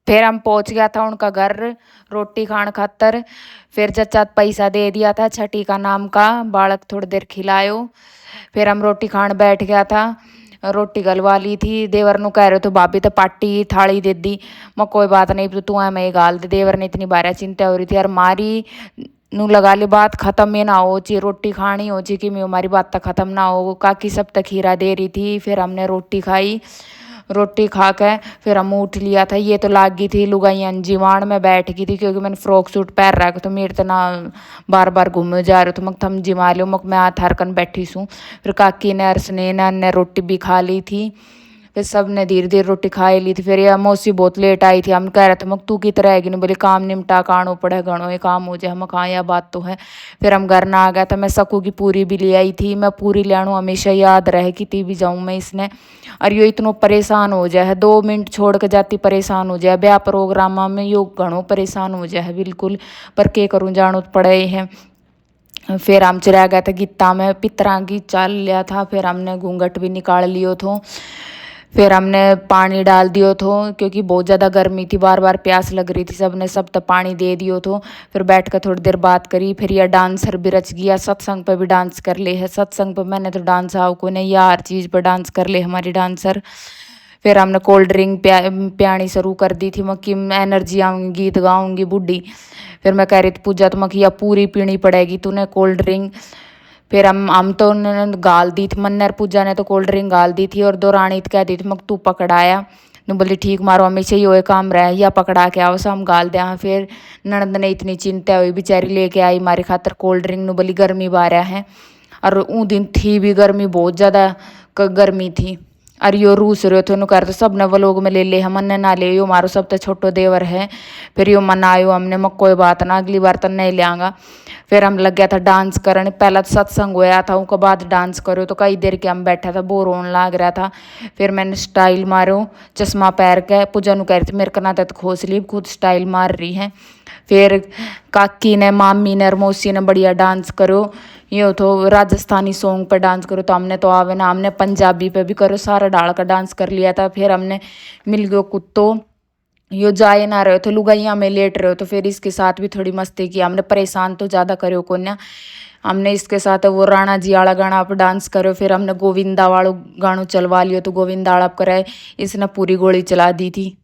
फिर हम पहुंच गया था उनका घर रोटी खान खातर। फिर चचा पैसा दे दिया था छठी का नाम का, बालक थोड़ी देर खिलायो। फिर हम रोटी खान बैठ गया था। रोटी गलवा ली थी। देवर नु कह रहे तो भाभी तो पार्टी थाली दे दी। मैं कोई बात नहीं तू मैं गाल दे। देवर ने इतनी बारह चिंता हो रही थी यार मारी नु लगा ली बात खत्म ही ना हो ची रोटी खानी हो ची कि मैं हमारी बात तक खत्म ना हो। काकी सब तक खीरा दे रही थी। फिर हमने रोटी खाई। रोटी खा के फिर हम उठ लिया था। ये तो लाग गई थी लुगाई अंजीवाण में बैठ गई थी क्योंकि मैंने फ्रॉक सूट पहन रखा तो मेरे तो ना बार बार घूमे जा रहे तो मग थम जिमा लो मग मैं आ थारकन बैठी सूँ। फिर काकी ने अर्सने ने रोटी भी खा ली थी। फिर सब ने धीरे धीरे रोटी खा ही ली थी। फिर यह मौसी बहुत लेट आई थी। हम कह रहे थे मग तू की तरह आएगी नहीं बोले काम निमटा कानो पड़े घणो ये काम हो जाए। हम कहा यह बात तो है। फिर हम घर ना आ गया था। मैं सकू की पूरी भी ले आई थी। मैं पूरी ले आऊँ हमेशा याद रहे कि ती भी जाऊँ मैं इसने। और यो इतनो परेशान हो जाए है 2 मिनट छोड़ के जाती परेशान हो जाए ब्याह प्रोग्राम में यो घणो परेशान हो जाए है बिल्कुल। पर के करूँ जानो तो पड़े है। फिर हम चला गया था गीता में पितरा की चाल लिया था। फिर हमने घूंघट भी निकाल लियो थो। फिर हमने पानी डाल दियो थो क्योंकि बहुत ज़्यादा गर्मी थी बार बार प्यास लग रही थी। सबने सब तो पानी दे दियो थो। फिर बैठ कर थोड़ी देर बात करी। फिर यह डांसर भी रच गया सत्संग पे भी डांस कर ले है। सत्संग पे मैंने तो डांस आओ को नहीं यार चीज़ पर डांस कर ले हमारी डांसर। फिर हमने कोल्ड ड्रिंक पियानी शुरू कर दी थी। मक्की एनर्जी आऊँगी गीत गाऊंगी बूढ़ी। फिर मैं कह रही थी पूजा तो मक्की अब पूरी पीनी पड़ेगी तूने कोल्ड ड्रिंक। फिर हम तो उन्होंने गाल दी थी मन्नर पूजा ने तो कोल्ड ड्रिंक गाल दी थी और दो रानी तो कह दी थी मग तू पकड़ाया। न बोली ठीक मारो हमेशा ही वो काम रहा या पकड़ा के आओ हम गाल दे। हाँ फिर ननद ने इतनी चिंता हुई बेचारी लेके आई हमारी खातर कोल्ड ड्रिंक न बोली गर्मी बारह है। और ऊ दिन थी भी गर्मी बहुत ज़्यादा गर्मी थी। और यो रूस रहे थे कर तो सब ने वो लोग में ले हम ने ना ले यो मारो सब तो छोटो देवर है। फिर यो मनायो हमने मग कोई बात ना अगली बार तो नहीं ले आऊँगा। फिर हम लग गया था डांस करने। पहला तो सत्संग होया था उसके बाद डांस करो तो कई देर के हम बैठा था बोर होने लग रहा था। फिर मैंने स्टाइल मारो चश्मा पैर के पूजा नु कह रही थी मेरे कना तो खोस ली खुद स्टाइल मार रही है। फिर काकी ने मामी ने और मौसी ने बढ़िया डांस करो। ये तो राजस्थानी सॉन्ग पर डांस करो तो हमने तो आवे ना हमने पंजाबी पे भी करो सारा डाल का डांस कर लिया था। फिर हमने मिल गयो कुत्तो यो जाए ना रहे थे लुगाइया में लेट रहे हो तो फिर इसके साथ भी थोड़ी मस्ती की। हमने परेशान तो ज़्यादा करो को ना। हमने इसके साथ वो राणा जी वाला गाना पर डांस करो। फिर हमने गोविंदा वालों गानों चलवा लियो तो गोविंदा वाला कराए इसने पूरी गोली चला दी थी।